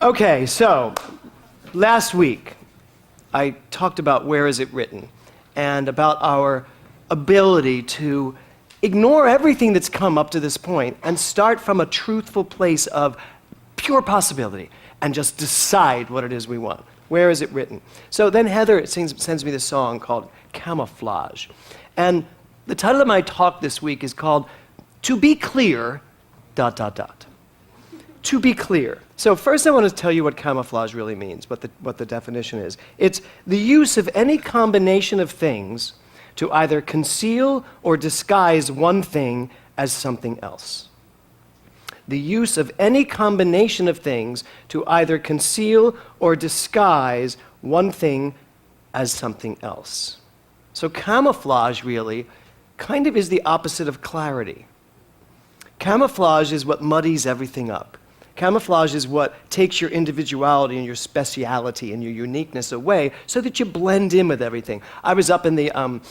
Okay, so last week I talked about where is it written and about our ability to ignore everything that's come up to this point and start from a truthful place of pure possibility and just decide what it is we want. Where is it written? So then Heather sends me this song called Camouflage. And the title of my talk this week is called To Be Clear, ... To be clear. So first I want to tell you what camouflage really means, what the definition is. It's the use of any combination of things to either conceal or disguise one thing as something else. The use of any combination of things to either conceal or disguise one thing as something else. So camouflage really kind of is the opposite of clarity. Camouflage is what muddies everything up. Camouflage is what takes your individuality and your speciality and your uniqueness away so that you blend in with everything. I was up in the not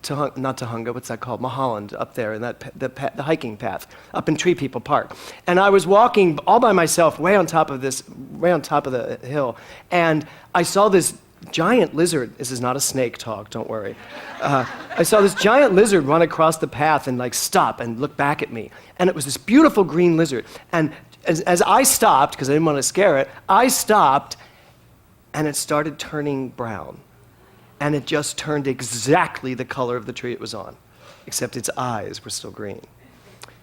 Tahunga, what's that called? Mulholland, up there in the hiking path, up in Tree People Park. And I was walking all by myself way on top of the hill, and I saw this giant lizard. This is not a snake talk, don't worry. I saw this giant lizard run across the path and stop and look back at me. And it was this beautiful green lizard. And as I stopped, because I didn't want to scare it, I stopped and it started turning brown. And it just turned exactly the color of the tree it was on, except its eyes were still green.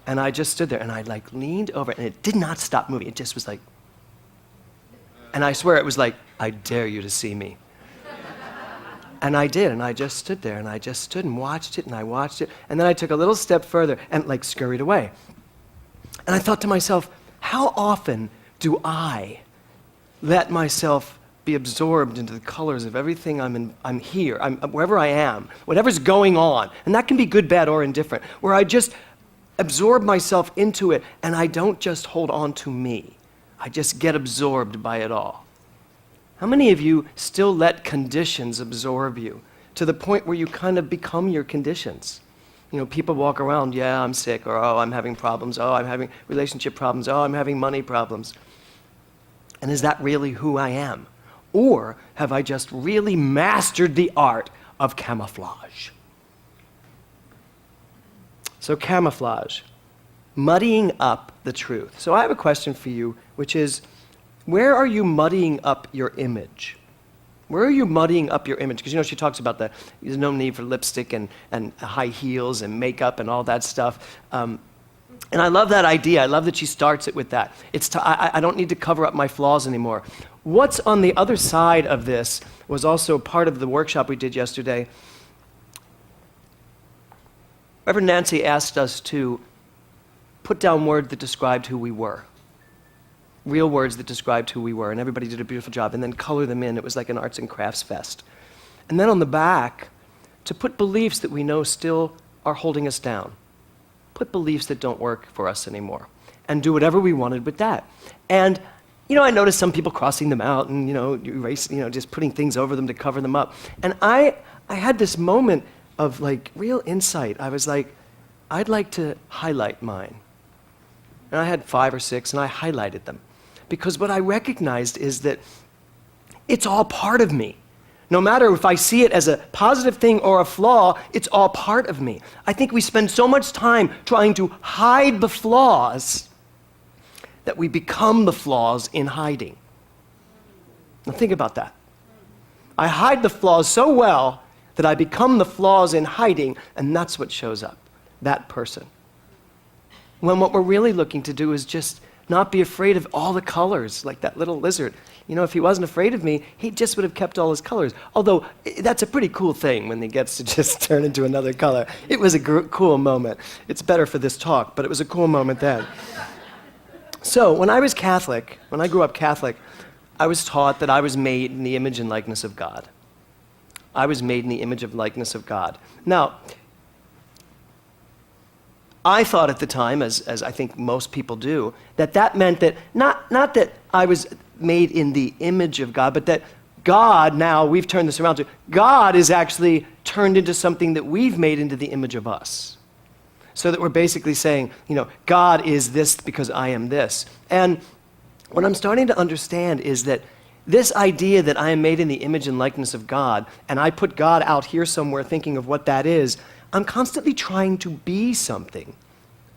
And I just stood there and I leaned over and it did not stop moving. It just was and I swear it was I dare you to see me. And I did, and I just stood there, and I just stood and watched it, and I watched it, and then I took a little step further and scurried away. And I thought to myself, how often do I let myself be absorbed into the colors of everything I'm here, wherever I am, whatever's going on, and that can be good, bad, or indifferent, where I just absorb myself into it, and I don't just hold on to me. I just get absorbed by it all. How many of you still let conditions absorb you to the point where you kind of become your conditions? You know, people walk around, yeah, I'm sick, or oh, I'm having problems, oh, I'm having relationship problems, oh, I'm having money problems. And is that really who I am? Or have I just really mastered the art of camouflage? So camouflage, muddying up the truth. So I have a question for you, which is, where are you muddying up your image? Where are you muddying up your image? Because she talks about there's no need for lipstick and high heels and makeup and all that stuff. And I love that idea. I love that she starts it with that. I don't need to cover up my flaws anymore. What's on the other side of this was also part of the workshop we did yesterday. Reverend Nancy asked us to put down words that described who we were. Real words that described who we were, and everybody did a beautiful job, and then color them in. It was like an arts and crafts fest. And then on the back, to put beliefs that we know still are holding us down. Put beliefs that don't work for us anymore, and do whatever we wanted with that. And, I noticed some people crossing them out and, erase, just putting things over them to cover them up. And I had this moment of real insight. I was I'd like to highlight mine. And I had 5 or 6, and I highlighted them. Because what I recognized is that it's all part of me. No matter if I see it as a positive thing or a flaw, it's all part of me. I think we spend so much time trying to hide the flaws that we become the flaws in hiding. Now think about that. I hide the flaws so well that I become the flaws in hiding, and that's what shows up, that person. When what we're really looking to do is just not be afraid of all the colors, like that little lizard. If he wasn't afraid of me, he just would have kept all his colors. Although, that's a pretty cool thing when he gets to just turn into another color. It was a cool moment. It's better for this talk, but it was a cool moment then. So, when I grew up Catholic, I was taught that I was made in the image and likeness of God. I was made in the image and likeness of God. Now, I thought at the time, as I think most people do, that meant that, not that I was made in the image of God, but that God, now we've turned this around to, God is actually turned into something that we've made into the image of us. So that we're basically saying, God is this because I am this. And what I'm starting to understand is that this idea that I am made in the image and likeness of God, and I put God out here somewhere thinking of what that is, I'm constantly trying to be something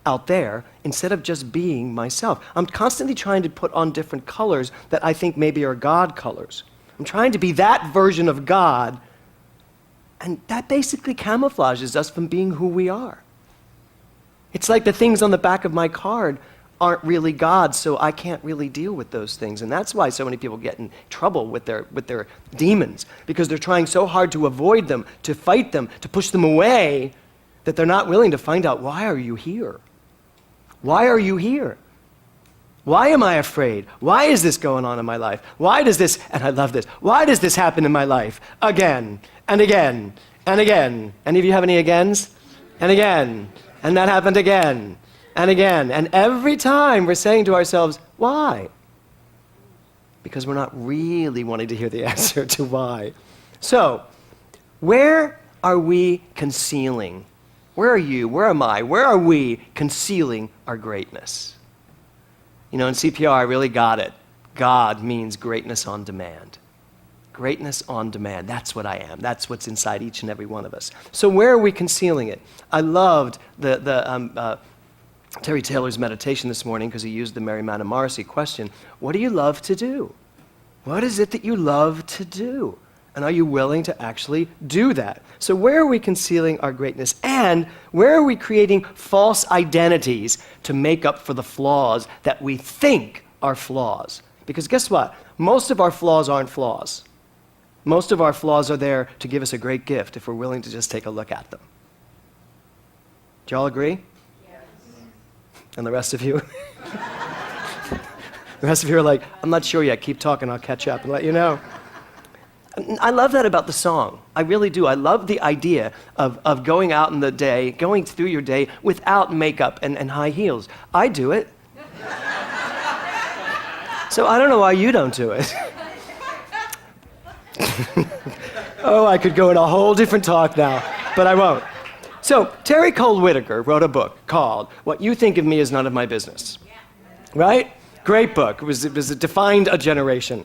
out there instead of just being myself. I'm constantly trying to put on different colors that I think maybe are God colors. I'm trying to be that version of God, and that basically camouflages us from being who we are. It's like the things on the back of my card aren't really God, so I can't really deal with those things. And that's why so many people get in trouble with their demons, because they're trying so hard to avoid them, to fight them, to push them away, that they're not willing to find out, why are you here? Why are you here? Why am I afraid? Why is this going on in my life? Why does this, and I love this, why does this happen in my life? Again, and again, and again. Any of you have any agains? And again, and that happened again. And again, and every time we're saying to ourselves, why? Because we're not really wanting to hear the answer to why. So, where are we concealing? Where are you? Where am I? Where are we concealing our greatness? In CPR, I really got it. God means greatness on demand. Greatness on demand. That's what I am. That's what's inside each and every one of us. So where are we concealing it? I loved Terry Taylor's meditation this morning because he used the Mary Mana Morrissey question. What do you love to do? What is it that you love to do? And are you willing to actually do that? So where are we concealing our greatness? And where are we creating false identities to make up for the flaws that we think are flaws? Because guess what? Most of our flaws aren't flaws. Most of our flaws are there to give us a great gift if we're willing to just take a look at them. Do y'all agree? And the rest of you? The rest of you are like, I'm not sure yet. Keep talking. I'll catch up and let you know. I love that about the song. I really do. I love the idea of going out in the day, going through your day without makeup and high heels. I do it. So I don't know why you don't do it. Oh, I could go in a whole different talk now, but I won't. So Terry Cole Whittaker wrote a book called What You Think of Me Is None of My Business. Right? Great book. It defined a generation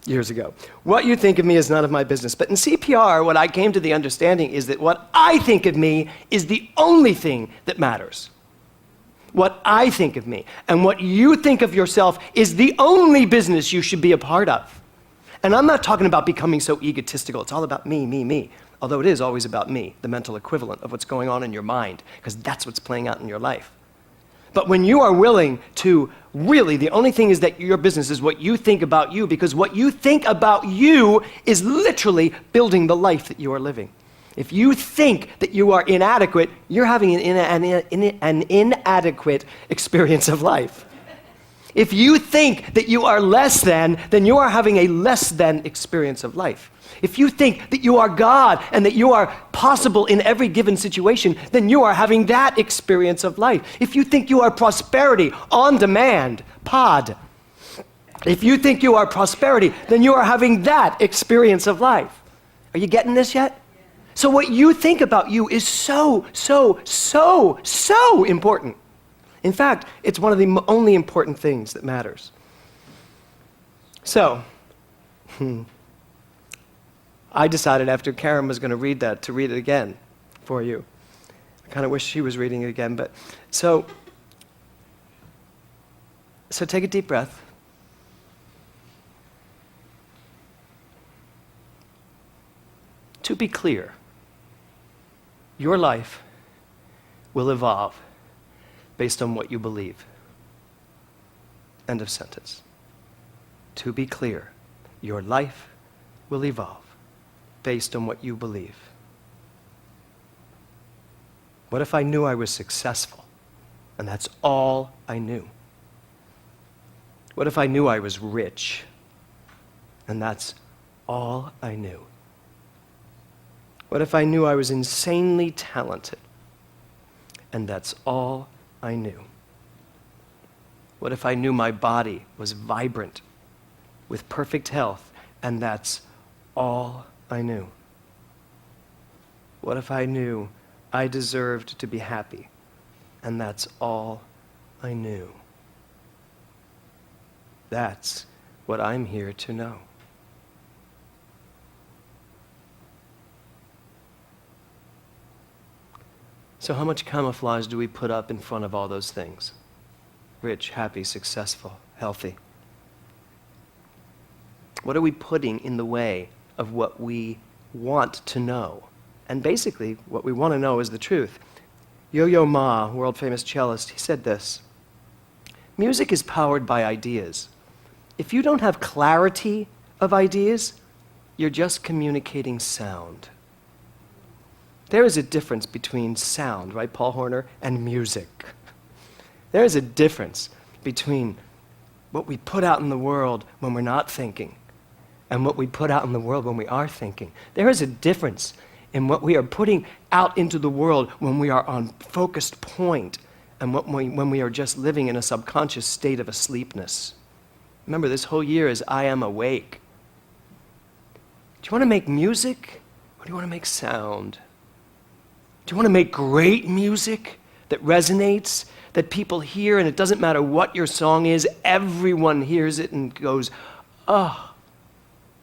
years ago. What you think of me is none of my business. But in CPR, what I came to the understanding is that what I think of me is the only thing that matters. What I think of me. And what you think of yourself is the only business you should be a part of. And I'm not talking about becoming so egotistical. It's all about me, me, me. Although it is always about me, the mental equivalent of what's going on in your mind, because that's what's playing out in your life. But when you are willing to really, the only thing is that your business is what you think about you, because what you think about you is literally building the life that you are living. If you think that you are inadequate, you're having an inadequate experience of life. If you think that you are less than, then you are having a less than experience of life. If you think that you are God and that you are possible in every given situation, then you are having that experience of life. If you think you are prosperity on demand, pod. If you think you are prosperity, then you are having that experience of life. Are you getting this yet? So what you think about you is so important. In fact, it's one of the only important things that matters. So, I decided after Karen was going to read that to read it again for you. I kind of wish she was reading it again, but so take a deep breath. To be clear, your life will evolve based on what you believe. End of sentence. To be clear, your life will evolve based on what you believe. What if I knew I was successful and that's all I knew? What if I knew I was rich and that's all I knew? What if I knew I was insanely talented and that's all I knew? What if I knew my body was vibrant with perfect health and that's all I knew? What if I knew I deserved to be happy, and that's all I knew. That's what I'm here to know. So how much camouflage do we put up in front of all those things? Rich, happy, successful, healthy. What are we putting in the way of what we want to know? And basically, what we want to know is the truth. Yo-Yo Ma, world-famous cellist, he said this: music is powered by ideas. If you don't have clarity of ideas, you're just communicating sound. There is a difference between sound, right, Paul Horner, and music. There is a difference between what we put out in the world when we're not thinking and what we put out in the world when we are thinking. There is a difference in what we are putting out into the world when we are on focused point and when we are just living in a subconscious state of asleepness. Remember, this whole year is I am awake. Do you want to make music, or do you want to make sound? Do you want to make great music that resonates, that people hear, and it doesn't matter what your song is, everyone hears it and goes, oh?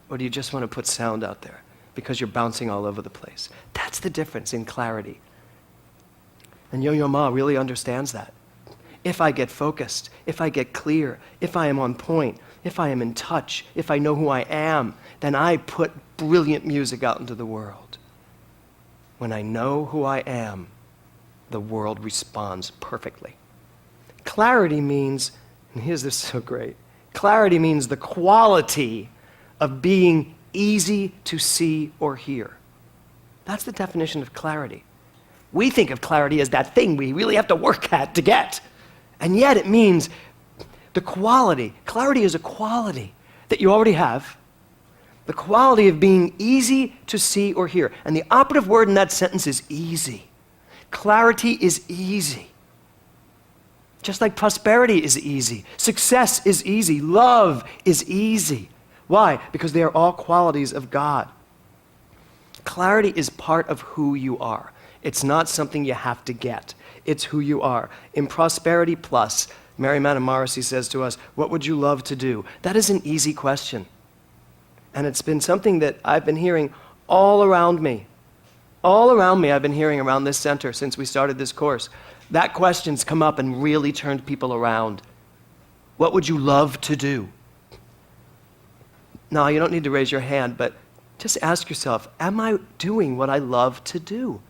Or do you just want to put sound out there because you're bouncing all over the place? That's the difference in clarity. And Yo-Yo Ma really understands that. If I get focused, if I get clear, if I am on point, if I am in touch, if I know who I am, then I put brilliant music out into the world. When I know who I am, the world responds perfectly. Clarity means, and here's this so great, clarity means the quality of being easy to see or hear. That's the definition of clarity. We think of clarity as that thing we really have to work at to get. And yet it means the quality. Clarity is a quality that you already have. The quality of being easy to see or hear. And the operative word in that sentence is easy. Clarity is easy. Just like prosperity is easy. Success is easy. Love is easy. Why? Because they are all qualities of God. Clarity is part of who you are. It's not something you have to get. It's who you are. In Prosperity Plus, Mary Matamarcy says to us, what would you love to do? That is an easy question. And it's been something that I've been hearing all around me. All around me, I've been hearing around this center since we started this course. That question's come up and really turned people around. What would you love to do? Now, you don't need to raise your hand, but just ask yourself, am I doing what I love to do?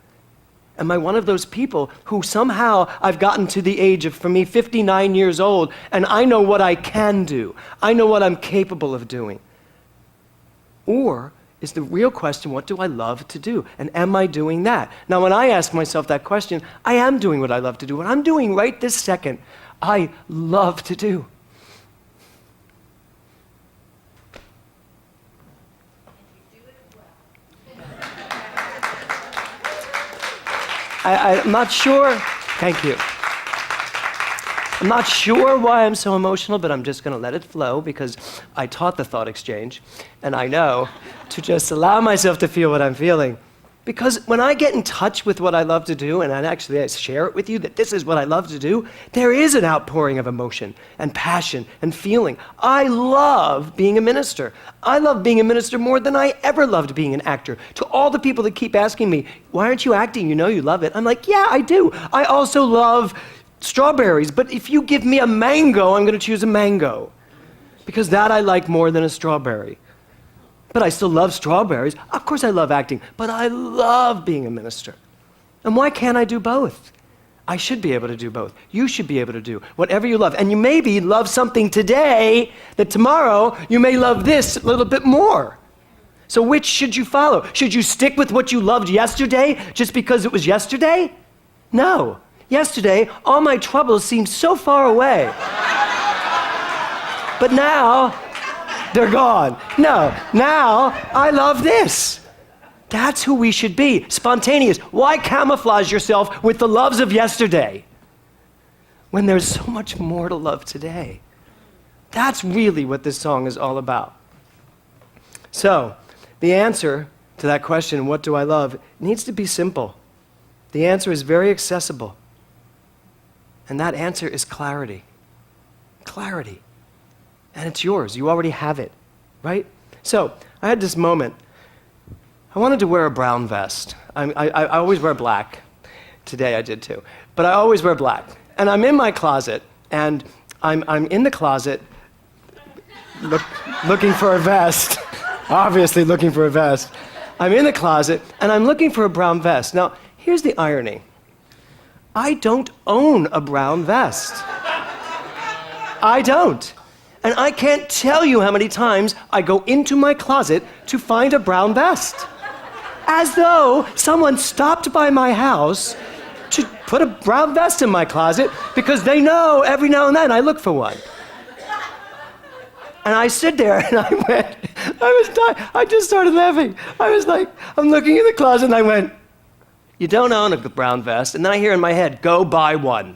Am I one of those people who somehow I've gotten to the age of, for me, 59 years old, and I know what I can do. I know what I'm capable of doing. Or is the real question, what do I love to do? And am I doing that? Now, when I ask myself that question, I am doing what I love to do. What I'm doing right this second, I love to do. I'm not sure, thank you. I'm not sure why I'm so emotional, but I'm just going to let it flow because I taught the thought exchange, and I know to just allow myself to feel what I'm feeling. Because when I get in touch with what I love to do, and I share it with you that this is what I love to do, there is an outpouring of emotion and passion and feeling. I love being a minister. I love being a minister more than I ever loved being an actor. To all the people that keep asking me, why aren't you acting? You know you love it. I'm like, yeah, I do. I also love strawberries, but if you give me a mango, I'm going to choose a mango. Because that I like more than a strawberry. But I still love strawberries. Of course I love acting, but I love being a minister. And why can't I do both? I should be able to do both. You should be able to do whatever you love. And you maybe love something today that tomorrow you may love this a little bit more. So which should you follow? Should you stick with what you loved yesterday just because it was yesterday? No. Yesterday, all my troubles seemed so far away. But now, they're gone. No, now I love this. That's who we should be, spontaneous. Why camouflage yourself with the loves of yesterday when there's so much more to love today? That's really what this song is all about. So, the answer to that question, what do I love, needs to be simple. The answer is very accessible. And that answer is clarity. Clarity. And it's yours. You already have it, right? So I had this moment. I wanted to wear a brown vest. I always wear black. Today I did too. But I always wear black. And I'm in my closet, and I'm in the closet looking for a vest. Obviously looking for a vest. I'm in the closet, and I'm looking for a brown vest. Now, here's the irony. I don't own a brown vest. I don't. And I can't tell you how many times I go into my closet to find a brown vest. As though someone stopped by my house to put a brown vest in my closet because they know every now and then I look for one. And I sit there and I just started laughing. I was like, I'm looking in the closet and I went, you don't own a brown vest. And then I hear in my head, go buy one.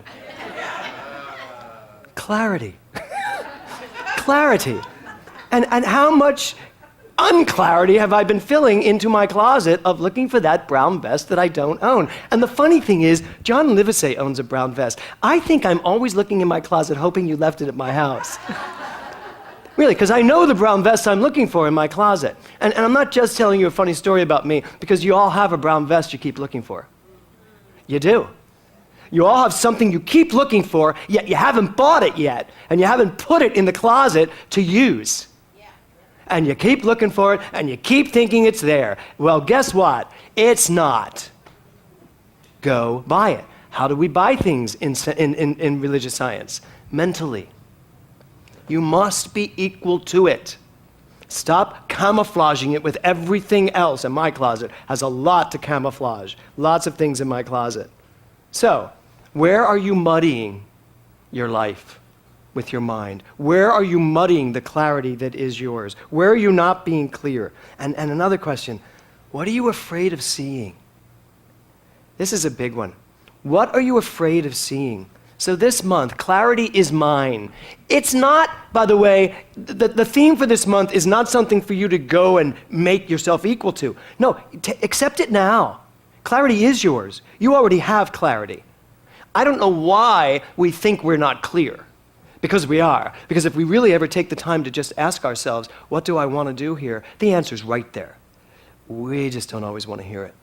Clarity. Clarity. And how much unclarity have I been filling into my closet of looking for that brown vest that I don't own? And the funny thing is, John Livesey owns a brown vest. I think I'm always looking in my closet hoping you left it at my house. Really, because I know the brown vest I'm looking for in my closet. And I'm not just telling you a funny story about me, because you all have a brown vest you keep looking for. You do. You all have something you keep looking for, yet you haven't bought it yet, and you haven't put it in the closet to use. And you keep looking for it, and you keep thinking it's there. Well, guess what? It's not. Go buy it. How do we buy things in religious science? Mentally. You must be equal to it. Stop camouflaging it with everything else. And my closet has a lot to camouflage. Lots of things in my closet. So, where are you muddying your life with your mind? Where are you muddying the clarity that is yours? Where are you not being clear? And another question, what are you afraid of seeing? This is a big one. What are you afraid of seeing? So this month, clarity is mine. It's not, by the way, the theme for this month is not something for you to go and make yourself equal to. No, accept it now. Clarity is yours. You already have clarity. I don't know why we think we're not clear. Because we are. Because if we really ever take the time to just ask ourselves, what do I want to do here? The answer's right there. We just don't always want to hear it.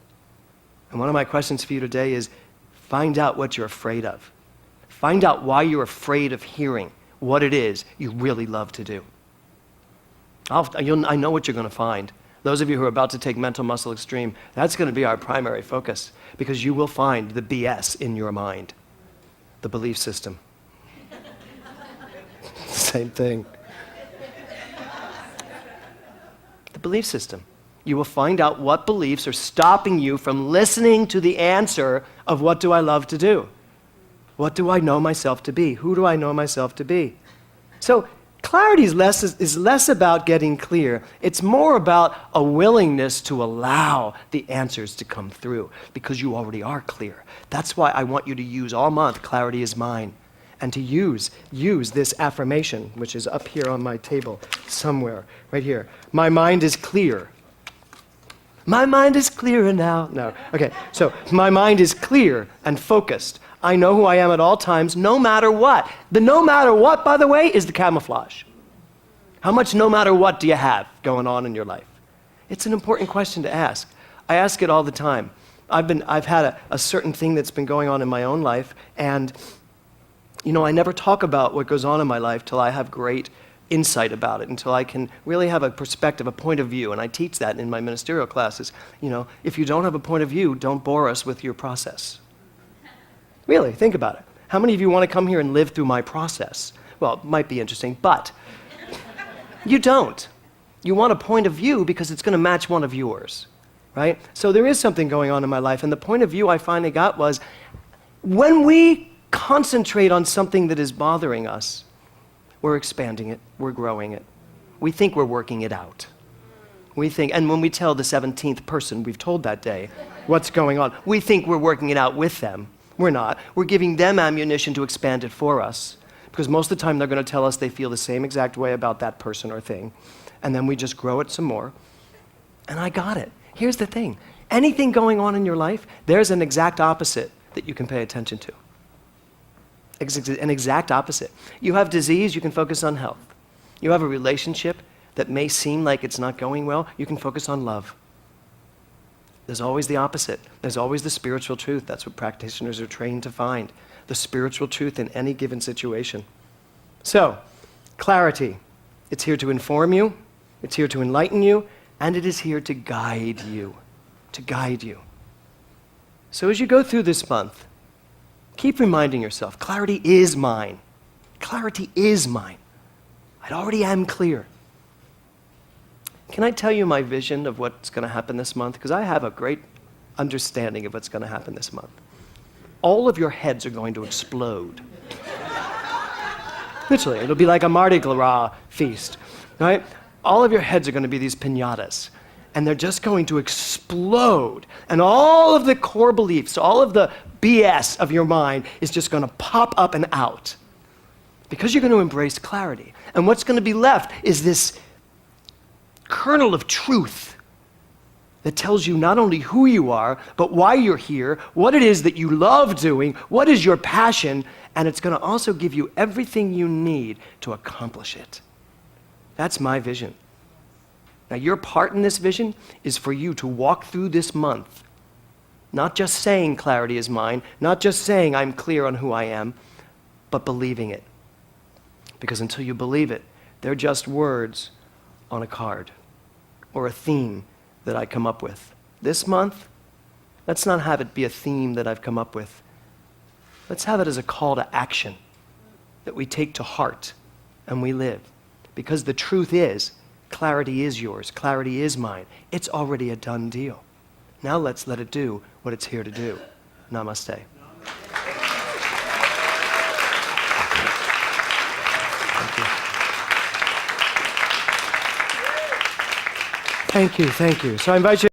And one of my questions for you today is, find out what you're afraid of. Find out why you're afraid of hearing what it is you really love to do. I know what you're going to find. Those of you who are about to take Mental Muscle Extreme, that's going to be our primary focus, because you will find the BS in your mind, the belief system. Same thing. The belief system. You will find out what beliefs are stopping you from listening to the answer of what do I love to do? What do I know myself to be? Who do I know myself to be? So clarity is less about getting clear. It's more about a willingness to allow the answers to come through, because you already are clear. That's why I want you to use all month, clarity is mine, and to use this affirmation, which is up here on my table somewhere, right here. My mind is clear. My mind is clearer now. No, okay, so my mind is clear and focused. I know who I am at all times, no matter what. The no matter what, by the way, is the camouflage. How much no matter what do you have going on in your life? It's an important question to ask. I ask it all the time. I've had a certain thing that's been going on in my own life, and I never talk about what goes on in my life till I have great insight about it, until I can really have a perspective, a point of view, and I teach that in my ministerial classes. If you don't have a point of view, don't bore us with your process. Really, think about it. How many of you want to come here and live through my process? Well, it might be interesting, but you don't. You want a point of view because it's going to match one of yours, right? So there is something going on in my life, and the point of view I finally got was, when we concentrate on something that is bothering us, we're expanding it, we're growing it. We think we're working it out. We think, and when we tell the 17th person we've told that day what's going on, we think we're working it out with them. We're not. We're giving them ammunition to expand it for us, because most of the time they're going to tell us they feel the same exact way about that person or thing, and then we just grow it some more. And I got it. Here's the thing. Anything going on in your life, there's an exact opposite that you can pay attention to. An exact opposite. You have disease, you can focus on health. You have a relationship that may seem like it's not going well, you can focus on love. There's always the opposite. There's always the spiritual truth. That's what practitioners are trained to find. The spiritual truth in any given situation. So, clarity. It's here to inform you, it's here to enlighten you, and it is here to guide you. To guide you. So as you go through this month, keep reminding yourself, clarity is mine. Clarity is mine. I already am clear. Can I tell you my vision of what's going to happen this month? Because I have a great understanding of what's going to happen this month. All of your heads are going to explode. Literally, it'll be like a Mardi Gras feast, right? All of your heads are going to be these piñatas, and they're just going to explode. And all of the core beliefs, all of the BS of your mind is just going to pop up and out because you're going to embrace clarity. And what's going to be left is this kernel of truth that tells you not only who you are, but why you're here, what it is that you love doing, what is your passion, and it's going to also give you everything you need to accomplish it. That's my vision. Now, your part in this vision is for you to walk through this month, not just saying clarity is mine, not just saying I'm clear on who I am, but believing it. Because until you believe it, they're just words on a card or a theme that I come up with. This month, let's not have it be a theme that I've come up with. Let's have it as a call to action that we take to heart and we live. Because the truth is, clarity is yours, clarity is mine. It's already a done deal. Now let's let it do what it's here to do. Namaste. Thank you. So I invite you